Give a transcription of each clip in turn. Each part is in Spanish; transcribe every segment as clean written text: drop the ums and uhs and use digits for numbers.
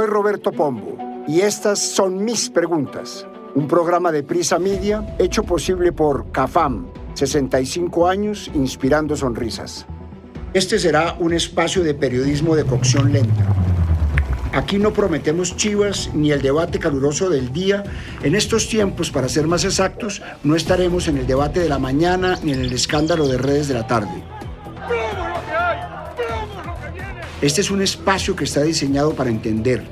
Soy Roberto Pombo y estas son mis preguntas. Un programa de Prisa Media hecho posible por CAFAM, 65 años inspirando sonrisas. Este será un espacio de periodismo de cocción lenta. Aquí no prometemos chivas ni el debate caluroso del día. En estos tiempos, para ser más exactos, no estaremos en el debate de la mañana ni en el escándalo de redes de la tarde. Este es un espacio que está diseñado para entender.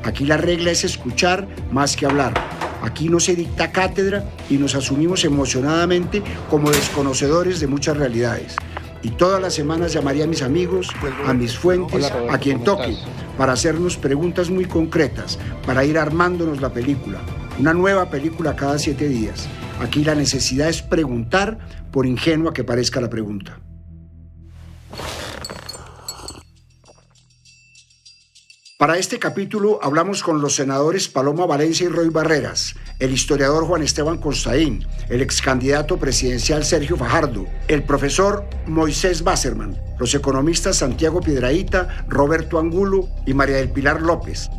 Aquí la regla es escuchar más que hablar. Aquí no se dicta cátedra y nos asumimos emocionadamente como desconocedores de muchas realidades. Y todas las semanas llamaría a mis amigos, a mis fuentes, a quien toque, para hacernos preguntas muy concretas, para ir armándonos la película. Una nueva película cada 7 días. Aquí la necesidad es preguntar, por ingenua que parezca la pregunta. Para este capítulo hablamos con los senadores Paloma Valencia y Roy Barreras, el historiador Juan Esteban Constaín, el ex candidato presidencial Sergio Fajardo, el profesor Moisés Wasserman, los economistas Santiago Piedrahita, Roberto Angulo y María del Pilar López.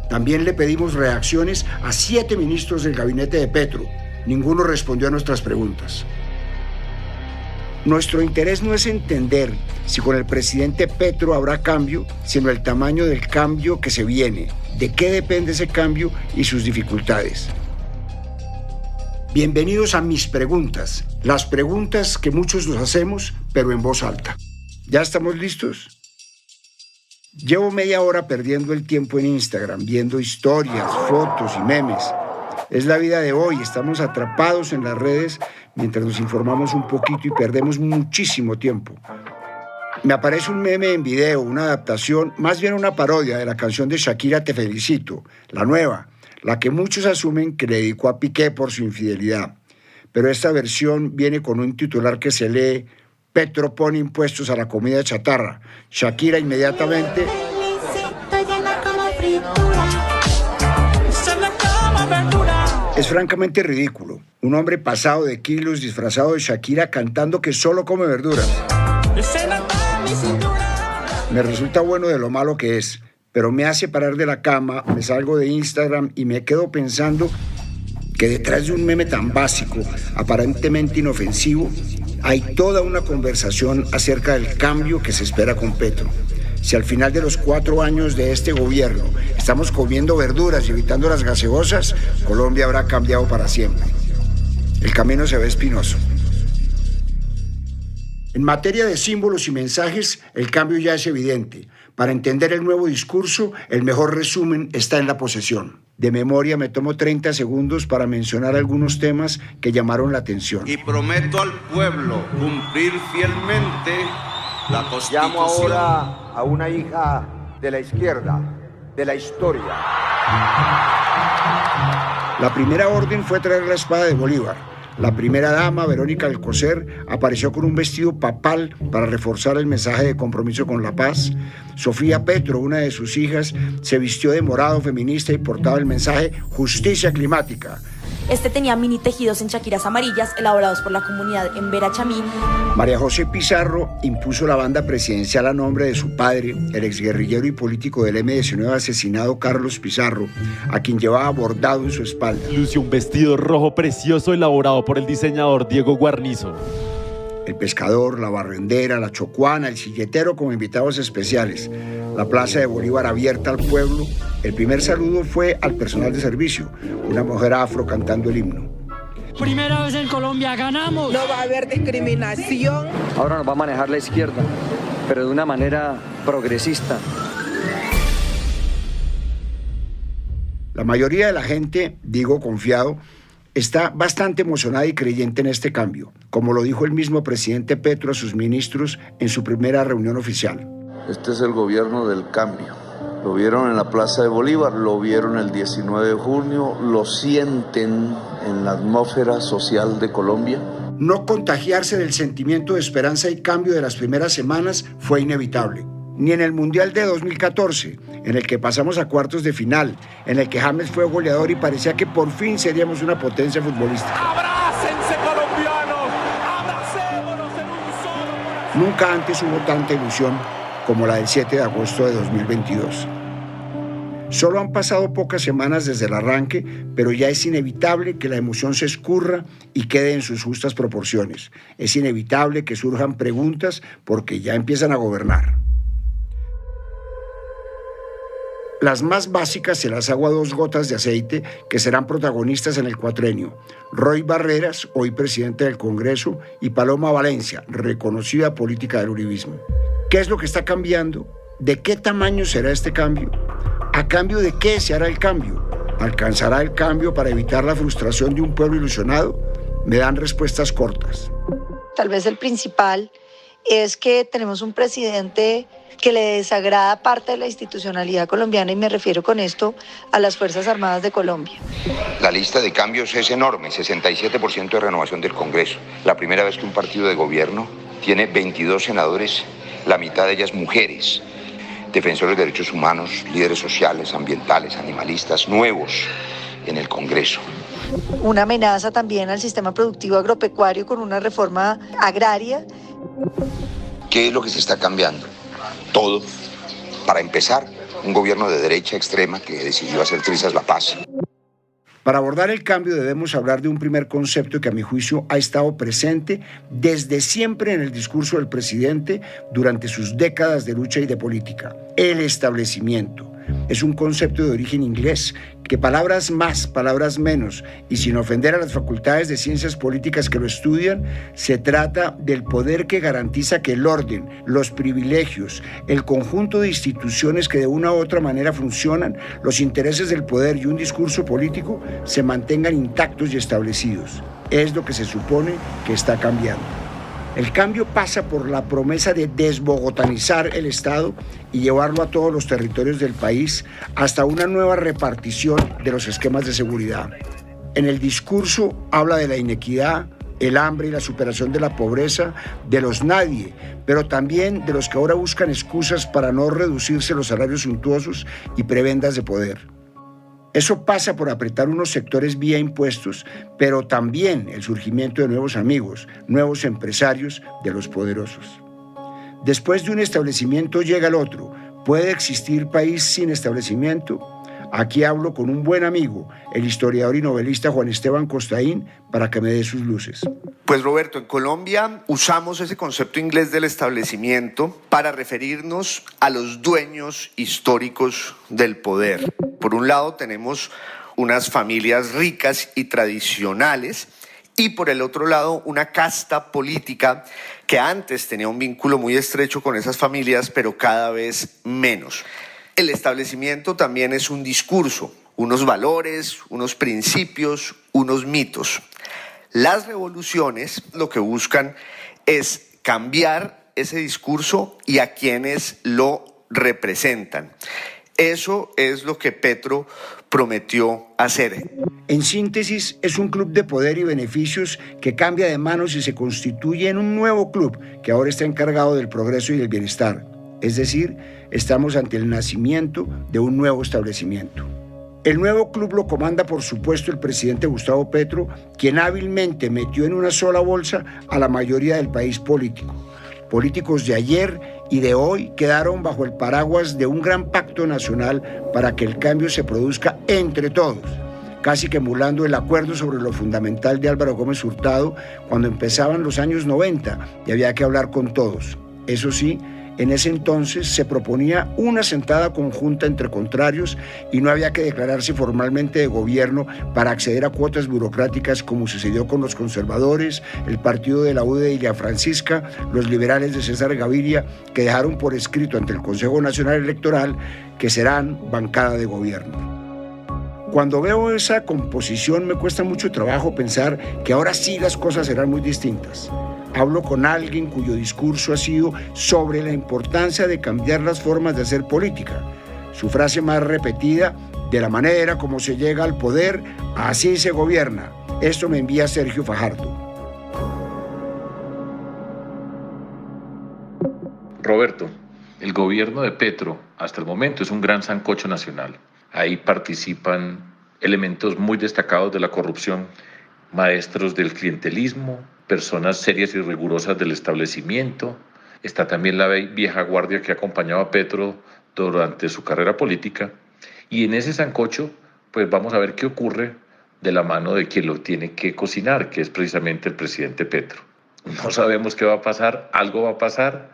También le pedimos reacciones a 7 ministros del gabinete de Petro. Ninguno respondió a nuestras preguntas. Nuestro interés no es entender si con el presidente Petro habrá cambio, sino el tamaño del cambio que se viene, de qué depende ese cambio y sus dificultades. Bienvenidos a mis preguntas, las preguntas que muchos nos hacemos, pero en voz alta. ¿Ya estamos listos? Llevo media hora perdiendo el tiempo en Instagram, viendo historias, fotos y memes. Es la vida de hoy, estamos atrapados en las redes mientras nos informamos un poquito y perdemos muchísimo tiempo. Me aparece un meme en video, una adaptación, más bien una parodia de la canción de Shakira Te Felicito, la nueva, la que muchos asumen que le dedicó a Piqué por su infidelidad. Pero esta versión viene con un titular que se lee: Petro pone impuestos a la comida chatarra. Shakira inmediatamente... Es francamente ridículo. Un hombre pasado de kilos, disfrazado de Shakira, cantando que solo come verduras. Me resulta bueno de lo malo que es, pero me hace parar de la cama, me salgo de Instagram y me quedo pensando que detrás de un meme tan básico, aparentemente inofensivo, hay toda una conversación acerca del cambio que se espera con Petro. Si al final de los 4 años de este gobierno estamos comiendo verduras y evitando las gaseosas, Colombia habrá cambiado para siempre. El camino se ve espinoso. En materia de símbolos y mensajes, el cambio ya es evidente. Para entender el nuevo discurso, el mejor resumen está en la posesión. De memoria me tomo 30 segundos para mencionar algunos temas que llamaron la atención. Y prometo al pueblo cumplir fielmente la Constitución. Llamo ahora a una hija de la izquierda, de la historia. La primera orden fue traer la espada de Bolívar. La primera dama, Verónica Alcocer, apareció con un vestido papal para reforzar el mensaje de compromiso con la paz. Sofía Petro, una de sus hijas, se vistió de morado feminista y portaba el mensaje justicia climática. Este tenía mini tejidos en chaquiras amarillas elaborados por la comunidad en Vera Chamí. María José Pizarro impuso la banda presidencial a nombre de su padre, el exguerrillero y político del M-19 asesinado Carlos Pizarro, a quien llevaba bordado en su espalda. Lució un vestido rojo precioso elaborado por el diseñador Diego Guarnizo. El pescador, la barrendera, la chocuana, el silletero como invitados especiales. La Plaza de Bolívar abierta al pueblo. El primer saludo fue al personal de servicio, una mujer afro cantando el himno. Primera vez en Colombia, ganamos. No va a haber discriminación. Ahora nos va a manejar la izquierda, pero de una manera progresista. La mayoría de la gente, digo confiado, está bastante emocionada y creyente en este cambio, como lo dijo el mismo presidente Petro a sus ministros en su primera reunión oficial. Este es el gobierno del cambio. Lo vieron en la Plaza de Bolívar, lo vieron el 19 de junio, lo sienten en la atmósfera social de Colombia. No contagiarse del sentimiento de esperanza y cambio de las primeras semanas fue inevitable. Ni en el Mundial de 2014, en el que pasamos a cuartos de final, en el que James fue goleador y parecía que por fin seríamos una potencia futbolística. ¡Abrácense, colombianos! ¡Abracémonos en un solo! Nunca antes hubo tanta ilusión como la del 7 de agosto de 2022. Solo han pasado pocas semanas desde el arranque, pero ya es inevitable que la emoción se escurra y quede en sus justas proporciones. Es inevitable que surjan preguntas porque ya empiezan a gobernar. Las más básicas se las hago a 2 gotas de aceite que serán protagonistas en el cuatrenio. Roy Barreras, hoy presidente del Congreso, y Paloma Valencia, reconocida política del uribismo. ¿Qué es lo que está cambiando? ¿De qué tamaño será este cambio? ¿A cambio de qué se hará el cambio? ¿Alcanzará el cambio para evitar la frustración de un pueblo ilusionado? Me dan respuestas cortas. Tal vez el principal es que tenemos un presidente que le desagrada parte de la institucionalidad colombiana, y me refiero con esto a las Fuerzas Armadas de Colombia. La lista de cambios es enorme, 67% de renovación del Congreso. La primera vez que un partido de gobierno tiene 22 senadores, la mitad de ellas mujeres, defensores de derechos humanos, líderes sociales, ambientales, animalistas, nuevos en el Congreso. Una amenaza también al sistema productivo agropecuario con una reforma agraria. ¿Qué es lo que se está cambiando? Todo. Para empezar, un gobierno de derecha extrema que decidió hacer trizas la paz. Para abordar el cambio debemos hablar de un primer concepto que a mi juicio ha estado presente desde siempre en el discurso del presidente durante sus décadas de lucha y de política: el establecimiento. Es un concepto de origen inglés que palabras más, palabras menos, y sin ofender a las facultades de ciencias políticas que lo estudian, se trata del poder que garantiza que el orden, los privilegios, el conjunto de instituciones que de una u otra manera funcionan, los intereses del poder y un discurso político se mantengan intactos y establecidos. Es lo que se supone que está cambiando. El cambio pasa por la promesa de desbogotanizar el Estado y llevarlo a todos los territorios del país, hasta una nueva repartición de los esquemas de seguridad. En el discurso habla de la inequidad, el hambre y la superación de la pobreza, de los nadie, pero también de los que ahora buscan excusas para no reducirse los salarios suntuosos y prebendas de poder. Eso pasa por apretar unos sectores vía impuestos, pero también el surgimiento de nuevos amigos, nuevos empresarios de los poderosos. Después de un establecimiento llega el otro. ¿Puede existir país sin establecimiento? Aquí hablo con un buen amigo, el historiador y novelista Juan Esteban Costaín, para que me dé sus luces. Pues Roberto, en Colombia usamos ese concepto inglés del establecimiento para referirnos a los dueños históricos del poder. Por un lado tenemos unas familias ricas y tradicionales, y por el otro lado una casta política que antes tenía un vínculo muy estrecho con esas familias, pero cada vez menos. El establecimiento también es un discurso, unos valores, unos principios, unos mitos. Las revoluciones lo que buscan es cambiar ese discurso y a quienes lo representan. Eso es lo que Petro prometió hacer. En síntesis, es un club de poder y beneficios que cambia de manos y se constituye en un nuevo club que ahora está encargado del progreso y del bienestar. Es decir, estamos ante el nacimiento de un nuevo establecimiento. El nuevo club lo comanda, por supuesto, el presidente Gustavo Petro, quien hábilmente metió en una sola bolsa a la mayoría del país político. Políticos de ayer y de hoy quedaron bajo el paraguas de un gran pacto nacional para que el cambio se produzca entre todos, casi que emulando el acuerdo sobre lo fundamental de Álvaro Gómez Hurtado cuando empezaban los años 90 y había que hablar con todos. Eso sí, en ese entonces se proponía una sentada conjunta entre contrarios y no había que declararse formalmente de gobierno para acceder a cuotas burocráticas, como sucedió con los conservadores, el partido de la U de Ilia Francisca, los liberales de César Gaviria, que dejaron por escrito ante el Consejo Nacional Electoral que serán bancada de gobierno. Cuando veo esa composición me cuesta mucho trabajo pensar que ahora sí las cosas serán muy distintas. Hablo con alguien cuyo discurso ha sido sobre la importancia de cambiar las formas de hacer política. Su frase más repetida: de la manera como se llega al poder, así se gobierna. Esto me envía Sergio Fajardo. Roberto, el gobierno de Petro hasta el momento es un gran sancocho nacional. Ahí participan elementos muy destacados de la corrupción, maestros del clientelismo, personas serias y rigurosas del establecimiento. Está también la vieja guardia que acompañaba a Petro durante su carrera política. Y en ese sancocho, pues vamos a ver qué ocurre de la mano de quien lo tiene que cocinar, que es precisamente el presidente Petro. No sabemos qué va a pasar, algo va a pasar,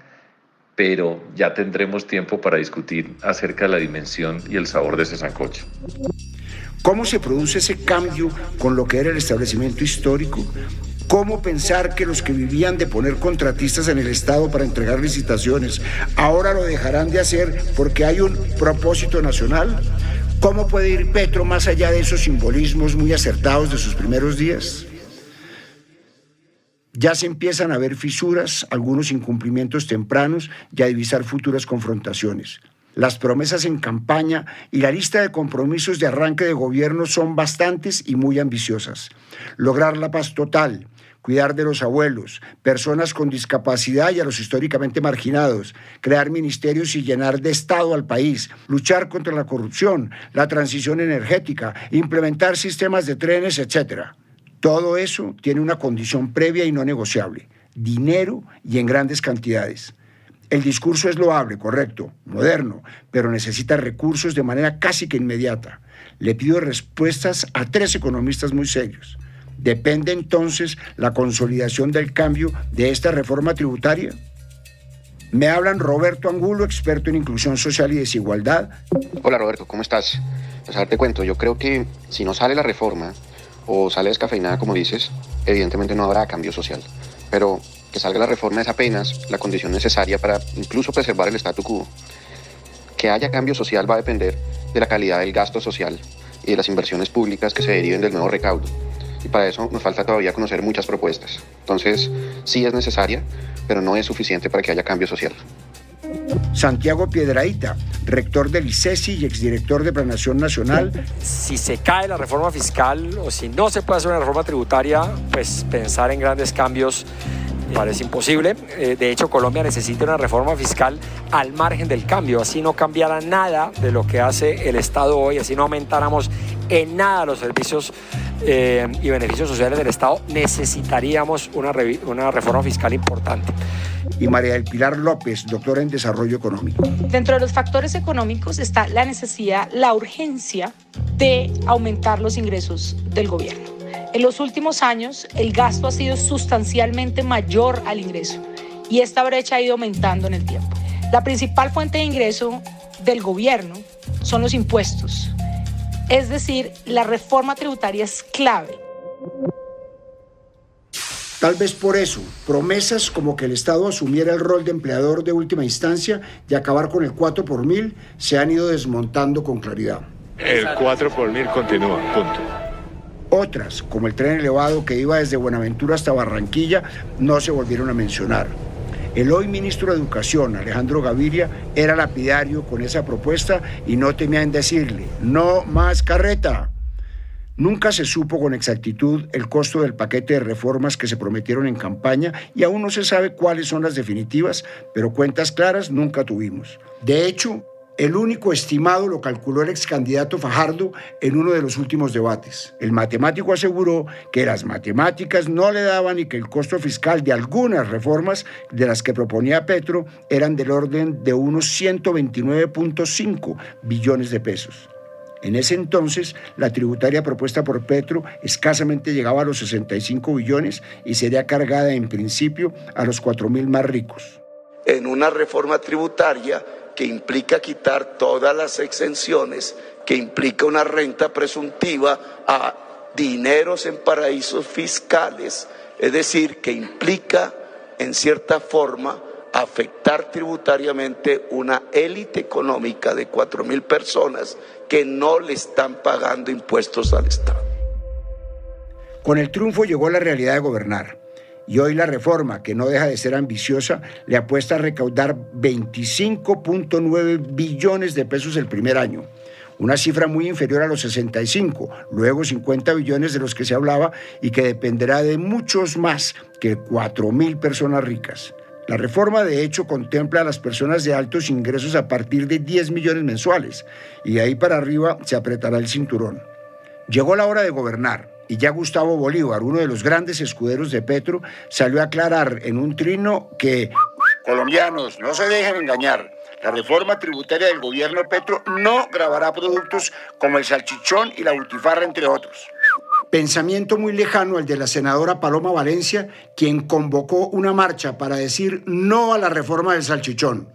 pero ya tendremos tiempo para discutir acerca de la dimensión y el sabor de ese sancocho. ¿Cómo se produce ese cambio con lo que era el establecimiento histórico? ¿Cómo pensar que los que vivían de poner contratistas en el Estado para entregar licitaciones ahora lo dejarán de hacer porque hay un propósito nacional? ¿Cómo puede ir Petro más allá de esos simbolismos muy acertados de sus primeros días? Ya se empiezan a ver fisuras, algunos incumplimientos tempranos y a divisar futuras confrontaciones. Las promesas en campaña y la lista de compromisos de arranque de gobierno son bastantes y muy ambiciosas. Lograr la paz total, cuidar de los abuelos, personas con discapacidad y a los históricamente marginados, crear ministerios y llenar de Estado al país, luchar contra la corrupción, la transición energética, implementar sistemas de trenes, etc. Todo eso tiene una condición previa y no negociable: dinero y en grandes cantidades. El discurso es loable, correcto, moderno, pero necesita recursos de manera casi que inmediata. Le pido respuestas a 3 economistas muy serios. ¿Depende entonces la consolidación del cambio de esta reforma tributaria? Me hablan Roberto Angulo, experto en inclusión social y desigualdad. Hola Roberto, ¿cómo estás? Pues a ver, te cuento, yo creo que si no sale la reforma o sale descafeinada como dices, evidentemente no habrá cambio social. Pero que salga la reforma es apenas la condición necesaria para incluso preservar el statu quo. Que haya cambio social va a depender de la calidad del gasto social y de las inversiones públicas que se deriven del nuevo recaudo. Y para eso nos falta todavía conocer muchas propuestas. Entonces, sí es necesaria, pero no es suficiente para que haya cambio social. Santiago Piedrahita, rector del ICESI y exdirector de Planación Nacional. Si se cae la reforma fiscal o si no se puede hacer una reforma tributaria, pues pensar en grandes cambios parece imposible. De hecho, Colombia necesita una reforma fiscal al margen del cambio, así no cambiara nada de lo que hace el Estado hoy, así no aumentáramos en nada los servicios y beneficios sociales del Estado, necesitaríamos una reforma fiscal importante. Y María del Pilar López, doctora en Desarrollo Económico. Dentro de los factores económicos está la necesidad, la urgencia de aumentar los ingresos del gobierno. En los últimos años, el gasto ha sido sustancialmente mayor al ingreso y esta brecha ha ido aumentando en el tiempo. La principal fuente de ingreso del gobierno son los impuestos. Es decir, la reforma tributaria es clave. Tal vez por eso, promesas como que el Estado asumiera el rol de empleador de última instancia y acabar con el 4 por 1000 se han ido desmontando con claridad. El 4 por 1000 continúa, punto. Otras, como el tren elevado que iba desde Buenaventura hasta Barranquilla, no se volvieron a mencionar. El hoy ministro de Educación, Alejandro Gaviria, era lapidario con esa propuesta y no temía en decirle: no más carreta. Nunca se supo con exactitud el costo del paquete de reformas que se prometieron en campaña y aún no se sabe cuáles son las definitivas, pero cuentas claras nunca tuvimos. De hecho, el único estimado lo calculó el ex candidato Fajardo en uno de los últimos debates. El matemático aseguró que las matemáticas no le daban y que el costo fiscal de algunas reformas de las que proponía Petro eran del orden de unos 129.5 billones de pesos. En ese entonces, la tributaria propuesta por Petro escasamente llegaba a los 65 billones y sería cargada en principio a los 4.000 más ricos. En una reforma tributaria que implica quitar todas las exenciones, que implica una renta presuntiva a dineros en paraísos fiscales, es decir, que implica, en cierta forma, afectar tributariamente una élite económica de 4.000 personas que no le están pagando impuestos al Estado. Con el triunfo llegó la realidad de gobernar. Y hoy la reforma, que no deja de ser ambiciosa, le apuesta a recaudar 25.9 billones de pesos el primer año. Una cifra muy inferior a los 65, luego 50 billones de los que se hablaba y que dependerá de muchos más que 4.000 personas ricas. La reforma, de hecho, contempla a las personas de altos ingresos a partir de 10 millones mensuales y de ahí para arriba se apretará el cinturón. Llegó la hora de gobernar y ya Gustavo Bolívar, uno de los grandes escuderos de Petro, salió a aclarar en un trino que: colombianos, no se dejen engañar. La reforma tributaria del gobierno Petro no gravará productos como el salchichón y la butifarra, entre otros. Pensamiento muy lejano al de la senadora Paloma Valencia, quien convocó una marcha para decir no a la reforma del salchichón.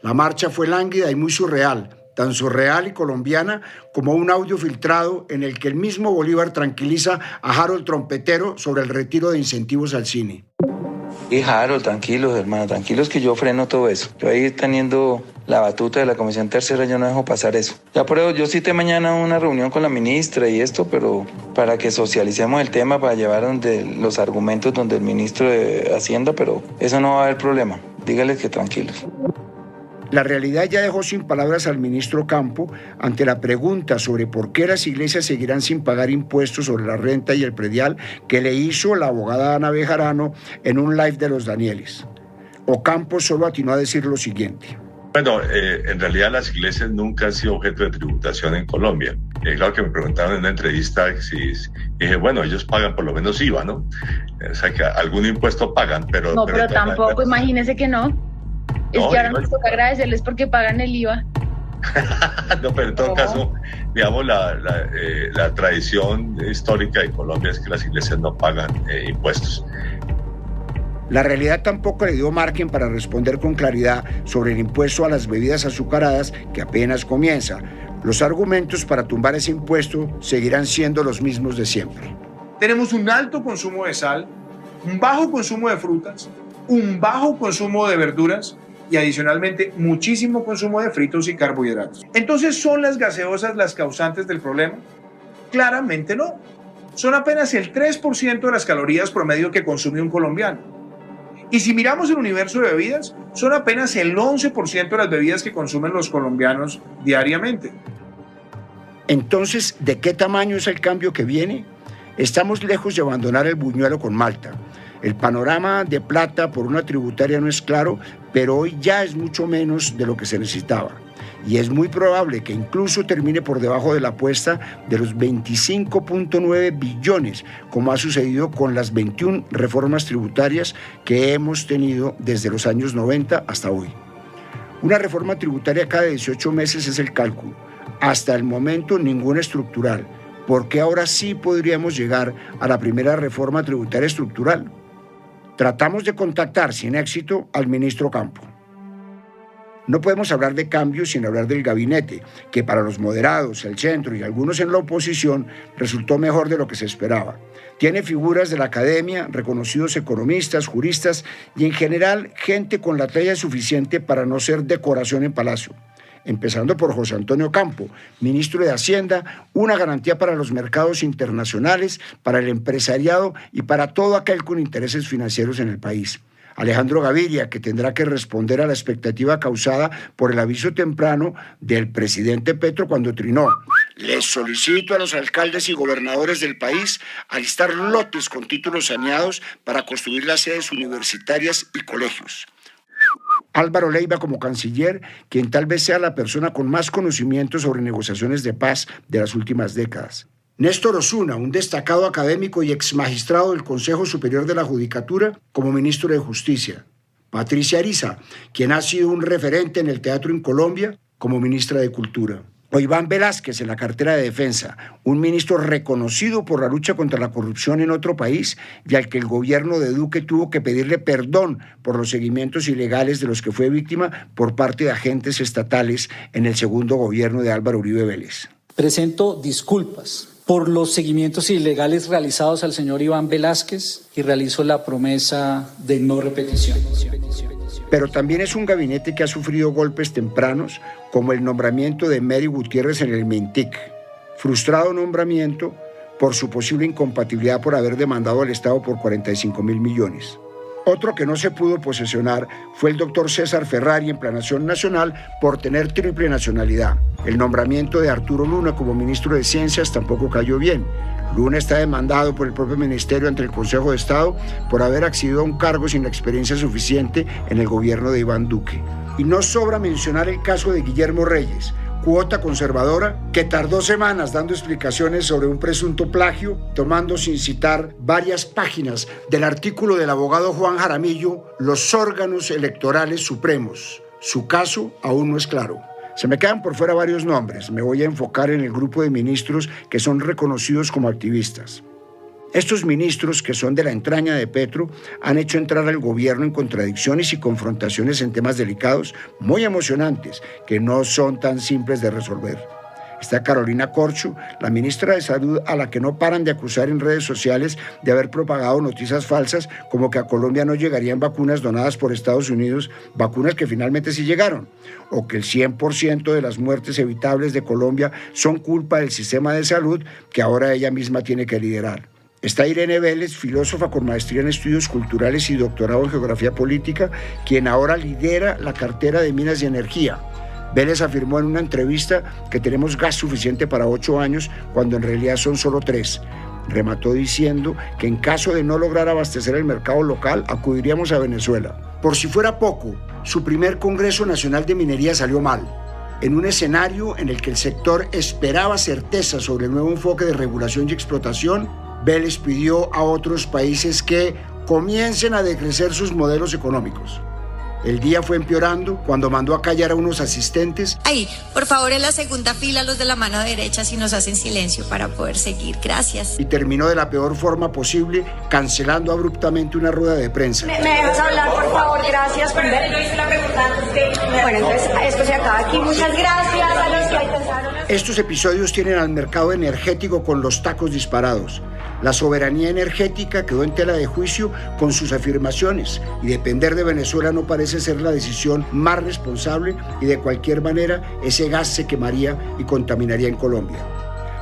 La marcha fue lánguida y muy surreal, tan surreal y colombiana como un audio filtrado en el que el mismo Bolívar tranquiliza a Harold Trompetero sobre el retiro de incentivos al cine. Y Harold, tranquilos, hermano, tranquilos que yo freno todo eso. Yo ahí teniendo la batuta de la Comisión Tercera, yo no dejo pasar eso. Ya por eso, yo cité mañana una reunión con la ministra y esto, pero para que socialicemos el tema, para llevar los argumentos donde el ministro de Hacienda, pero eso no va a haber problema. Dígales que tranquilos. La realidad ya dejó sin palabras al ministro Campo ante la pregunta sobre por qué las iglesias seguirán sin pagar impuestos sobre la renta y el predial que le hizo la abogada Ana Bejarano en un live de los Danieles. Ocampo solo atinó a decir lo siguiente. Bueno, en realidad las iglesias nunca han sido objeto de tributación en Colombia. Claro que me preguntaron en una entrevista si dije, bueno, ellos pagan por lo menos IVA, ¿no? O sea, que algún impuesto pagan, pero... No, pero tampoco, imagínese que no. Es No, que ahora nos toca agradecerles porque pagan el IVA. No, pero en todo caso, digamos, la tradición histórica de Colombia es que las iglesias no pagan impuestos. La realidad tampoco le dio margen para responder con claridad sobre el impuesto a las bebidas azucaradas que apenas comienza. Los argumentos para tumbar ese impuesto seguirán siendo los mismos de siempre. Tenemos un alto consumo de sal, un bajo consumo de frutas, un bajo consumo de verduras y adicionalmente muchísimo consumo de fritos y carbohidratos. Entonces, ¿son las gaseosas las causantes del problema? Claramente no. Son apenas el 3% de las calorías promedio que consume un colombiano. Y si miramos el universo de bebidas, son apenas el 11% de las bebidas que consumen los colombianos diariamente. Entonces, ¿de qué tamaño es el cambio que viene? Estamos lejos de abandonar el buñuelo con Malta. El panorama de plata por una tributaria no es claro, pero hoy ya es mucho menos de lo que se necesitaba. Y es muy probable que incluso termine por debajo de la apuesta de los 25.9 billones, como ha sucedido con las 21 reformas tributarias que hemos tenido desde los años 90 hasta hoy. Una reforma tributaria cada 18 meses es el cálculo. Hasta el momento ninguna estructural. ¿Por qué ahora sí podríamos llegar a la primera reforma tributaria estructural? Tratamos de contactar sin éxito al ministro Campo. No podemos hablar de cambios sin hablar del gabinete, que para los moderados, el centro y algunos en la oposición resultó mejor de lo que se esperaba. Tiene figuras de la academia, reconocidos economistas, juristas y en general gente con la talla suficiente para no ser decoración en palacio. Empezando por José Antonio Campo, ministro de Hacienda, una garantía para los mercados internacionales, para el empresariado y para todo aquel con intereses financieros en el país. Alejandro Gaviria, que tendrá que responder a la expectativa causada por el aviso temprano del presidente Petro cuando trinó. Les solicito a los alcaldes y gobernadores del país alistar lotes con títulos saneados para construir las sedes universitarias y colegios. Álvaro Leiva como canciller, quien tal vez sea la persona con más conocimiento sobre negociaciones de paz de las últimas décadas. Néstor Osuna, un destacado académico y exmagistrado del Consejo Superior de la Judicatura, como ministro de Justicia. Patricia Ariza, quien ha sido un referente en el teatro en Colombia, como ministra de Cultura. O Iván Velázquez en la cartera de Defensa, un ministro reconocido por la lucha contra la corrupción en otro país y al que el gobierno de Duque tuvo que pedirle perdón por los seguimientos ilegales de los que fue víctima por parte de agentes estatales en el segundo gobierno de Álvaro Uribe Vélez. Presento disculpas por los seguimientos ilegales realizados al señor Iván Velázquez y realizo la promesa de no repetición. Pero también es un gabinete que ha sufrido golpes tempranos, como el nombramiento de Mary Gutiérrez en el MINTIC. Frustrado nombramiento por su posible incompatibilidad por haber demandado al Estado por 45.000 millones. Otro que no se pudo posesionar fue el doctor César Ferrari en Planación Nacional por tener triple nacionalidad. El nombramiento de Arturo Luna como ministro de Ciencias tampoco cayó bien. Luna está demandado por el propio ministerio ante el Consejo de Estado por haber accedido a un cargo sin la experiencia suficiente en el gobierno de Iván Duque. Y no sobra mencionar el caso de Guillermo Reyes, cuota conservadora, que tardó semanas dando explicaciones sobre un presunto plagio, tomando sin citar varias páginas del artículo del abogado Juan Jaramillo, Los órganos electorales supremos, Su caso aún no es claro. Se me quedan por fuera varios nombres. Me voy a enfocar en el grupo de ministros que son reconocidos como activistas. Estos ministros, que son de la entraña de Petro, han hecho entrar al gobierno en contradicciones y confrontaciones en temas delicados, muy emocionantes, que no son tan simples de resolver. Está Carolina Corcho, la ministra de Salud, a la que no paran de acusar en redes sociales de haber propagado noticias falsas como que a Colombia no llegarían vacunas donadas por Estados Unidos, vacunas que finalmente sí llegaron, o que el 100% de las muertes evitables de Colombia son culpa del sistema de salud que ahora ella misma tiene que liderar. Está Irene Vélez, filósofa con maestría en estudios culturales y doctorado en geografía política, quien ahora lidera la cartera de Minas y Energía. Vélez afirmó en una entrevista que tenemos gas suficiente para 8 años, cuando en realidad son solo 3. Remató diciendo que en caso de no lograr abastecer el mercado local, acudiríamos a Venezuela. Por si fuera poco, su primer Congreso Nacional de Minería salió mal. En un escenario en el que el sector esperaba certeza sobre el nuevo enfoque de regulación y explotación, Vélez pidió a otros países que comiencen a decrecer sus modelos económicos. El día fue empeorando cuando mandó a callar a unos asistentes. Ahí, por favor, en la segunda fila, los de la mano derecha, si nos hacen silencio para poder seguir. Gracias. Y terminó de la peor forma posible, cancelando abruptamente una rueda de prensa. ¿Me dejas hablar, por favor? Gracias. Yo hice la pregunta antes. Bueno, entonces esto se acaba aquí. Muchas gracias a los que ahí pensaron. Estos episodios tienen al mercado energético con los tacos disparados. La soberanía energética quedó en tela de juicio con sus afirmaciones y depender de Venezuela no parece ser la decisión más responsable y de cualquier manera ese gas se quemaría y contaminaría en Colombia.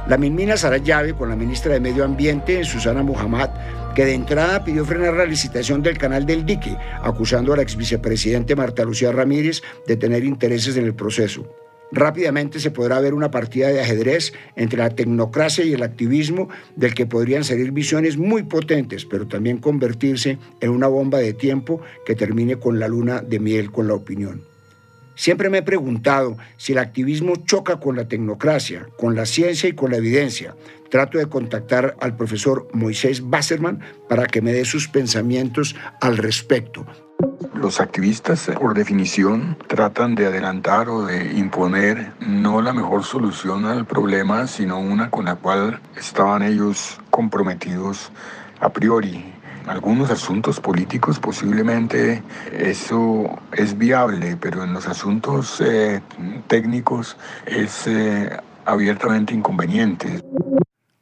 La Minmina Sarayave con la ministra de Medio Ambiente, Susana Muhammad, que de entrada pidió frenar la licitación del canal del dique, acusando a la exvicepresidente Marta Lucía Ramírez de tener intereses en el proceso. Rápidamente se podrá ver una partida de ajedrez entre la tecnocracia y el activismo del que podrían salir visiones muy potentes, pero también convertirse en una bomba de tiempo que termine con la luna de miel con la opinión. Siempre me he preguntado si el activismo choca con la tecnocracia, con la ciencia y con la evidencia. Trato de contactar al profesor Moisés Basserman para que me dé sus pensamientos al respecto. Los activistas, por definición, tratan de adelantar o de imponer no la mejor solución al problema, sino una con la cual estaban ellos comprometidos a priori. Algunos asuntos políticos posiblemente eso es viable, pero en los asuntos técnicos es abiertamente inconveniente.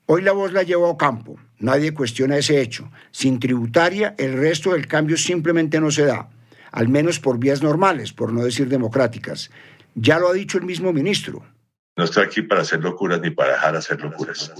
Hoy la voz la lleva a Ocampo. Nadie cuestiona ese hecho. Sin tributaria, el resto del cambio simplemente no se da, al menos por vías normales, por no decir democráticas. Ya lo ha dicho el mismo ministro. No estoy aquí para hacer locuras ni para dejar hacer locuras.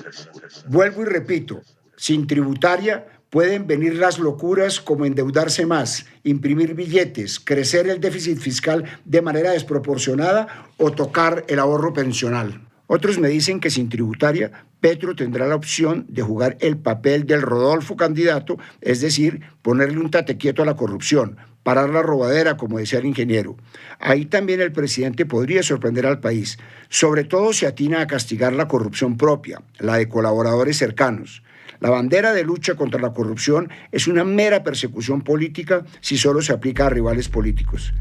Vuelvo y repito, sin tributaria pueden venir las locuras como endeudarse más, imprimir billetes, crecer el déficit fiscal de manera desproporcionada o tocar el ahorro pensional. Otros me dicen que sin tributaria, Petro tendrá la opción de jugar el papel del Rodolfo candidato, es decir, ponerle un tate quieto a la corrupción, parar la robadera, como decía el ingeniero. Ahí también el presidente podría sorprender al país, sobre todo si atina a castigar la corrupción propia, la de colaboradores cercanos. La bandera de lucha contra la corrupción es una mera persecución política si solo se aplica a rivales políticos.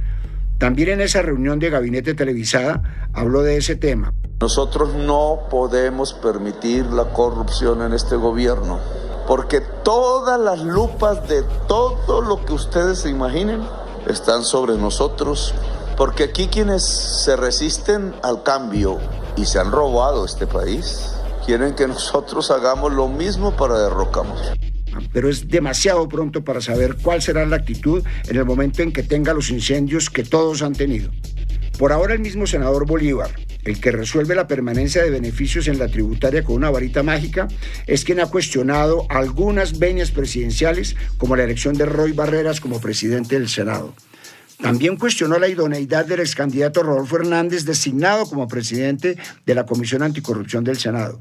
También en esa reunión de gabinete televisada habló de ese tema. Nosotros no podemos permitir la corrupción en este gobierno, porque todas las lupas de todo lo que ustedes se imaginen están sobre nosotros, porque aquí quienes se resisten al cambio y se han robado este país, quieren que nosotros hagamos lo mismo para derrocarnos. Pero es demasiado pronto para saber cuál será la actitud en el momento en que tenga los incendios que todos han tenido. Por ahora el mismo senador Bolívar, el que resuelve la permanencia de beneficios en la tributaria con una varita mágica, es quien ha cuestionado algunas venias presidenciales como la elección de Roy Barreras como presidente del Senado. También cuestionó la idoneidad del ex candidato Rodolfo Hernández designado como presidente de la Comisión Anticorrupción del Senado.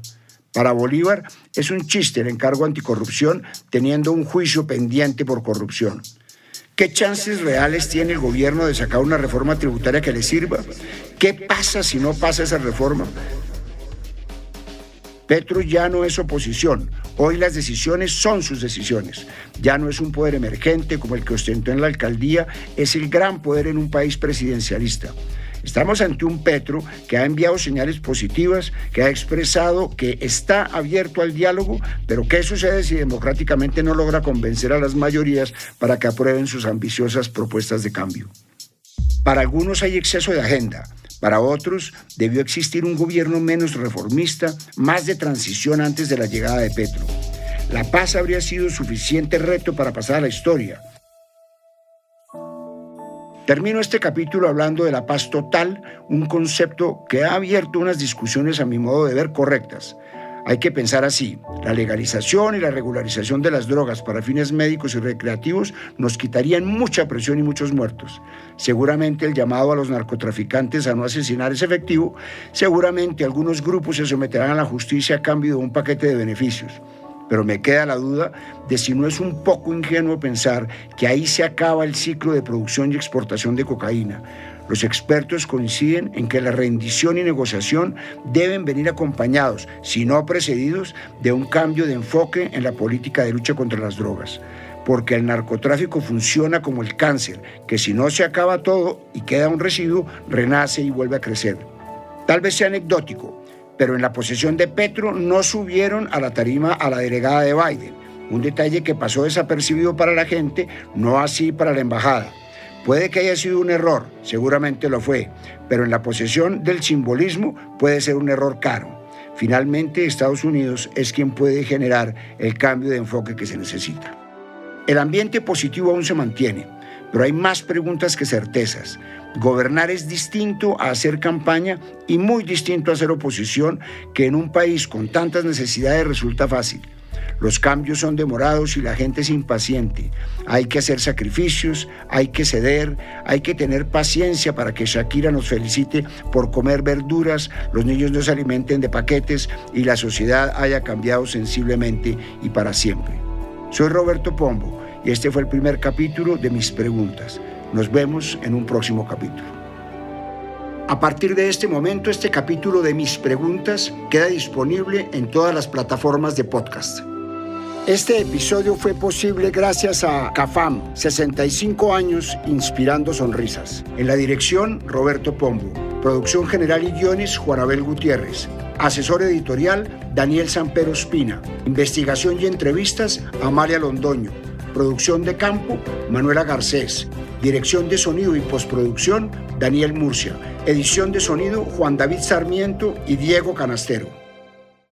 Para Bolívar es un chiste el encargo anticorrupción teniendo un juicio pendiente por corrupción. ¿Qué chances reales tiene el gobierno de sacar una reforma tributaria que le sirva? ¿Qué pasa si no pasa esa reforma? Petro ya no es oposición. Hoy las decisiones son sus decisiones. Ya no es un poder emergente como el que ostentó en la alcaldía, es el gran poder en un país presidencialista. Estamos ante un Petro que ha enviado señales positivas, que ha expresado que está abierto al diálogo, pero ¿qué sucede si democráticamente no logra convencer a las mayorías para que aprueben sus ambiciosas propuestas de cambio? Para algunos hay exceso de agenda. Para otros, debió existir un gobierno menos reformista, más de transición antes de la llegada de Petro. La paz habría sido suficiente reto para pasar a la historia. Termino este capítulo hablando de la paz total, un concepto que ha abierto unas discusiones a mi modo de ver correctas. Hay que pensar así: la legalización y la regularización de las drogas para fines médicos y recreativos nos quitarían mucha presión y muchos muertos. Seguramente el llamado a los narcotraficantes a no asesinar es efectivo. Seguramente algunos grupos se someterán a la justicia a cambio de un paquete de beneficios. Pero me queda la duda de si no es un poco ingenuo pensar que ahí se acaba el ciclo de producción y exportación de cocaína. Los expertos coinciden en que la rendición y negociación deben venir acompañados, si no precedidos, de un cambio de enfoque en la política de lucha contra las drogas. Porque el narcotráfico funciona como el cáncer, que si no se acaba todo y queda un residuo, renace y vuelve a crecer. Tal vez sea anecdótico, pero en la posesión de Petro no subieron a la tarima a la delegada de Biden. Un detalle que pasó desapercibido para la gente, no así para la embajada. Puede que haya sido un error, seguramente lo fue, pero en la posesión del simbolismo puede ser un error caro. Finalmente, Estados Unidos es quien puede generar el cambio de enfoque que se necesita. El ambiente positivo aún se mantiene, pero hay más preguntas que certezas. Gobernar es distinto a hacer campaña y muy distinto a hacer oposición, que en un país con tantas necesidades resulta fácil. Los cambios son demorados y la gente es impaciente. Hay que hacer sacrificios, hay que ceder, hay que tener paciencia para que Shakira nos felicite por comer verduras, los niños no se alimenten de paquetes y la sociedad haya cambiado sensiblemente y para siempre. Soy Roberto Pombo y este fue el primer capítulo de Mis Preguntas. Nos vemos en un próximo capítulo. A partir de este momento, este capítulo de Mis Preguntas queda disponible en todas las plataformas de podcast. Este episodio fue posible gracias a CAFAM, 65 años inspirando sonrisas. En la dirección, Roberto Pombo. Producción general y guiones, Juan Abel Gutiérrez. Asesor editorial, Daniel Sampero Espina. Investigación y entrevistas, Amalia Londoño. Producción de campo, Manuela Garcés. Dirección de sonido y postproducción, Daniel Murcia. Edición de sonido, Juan David Sarmiento y Diego Canastero.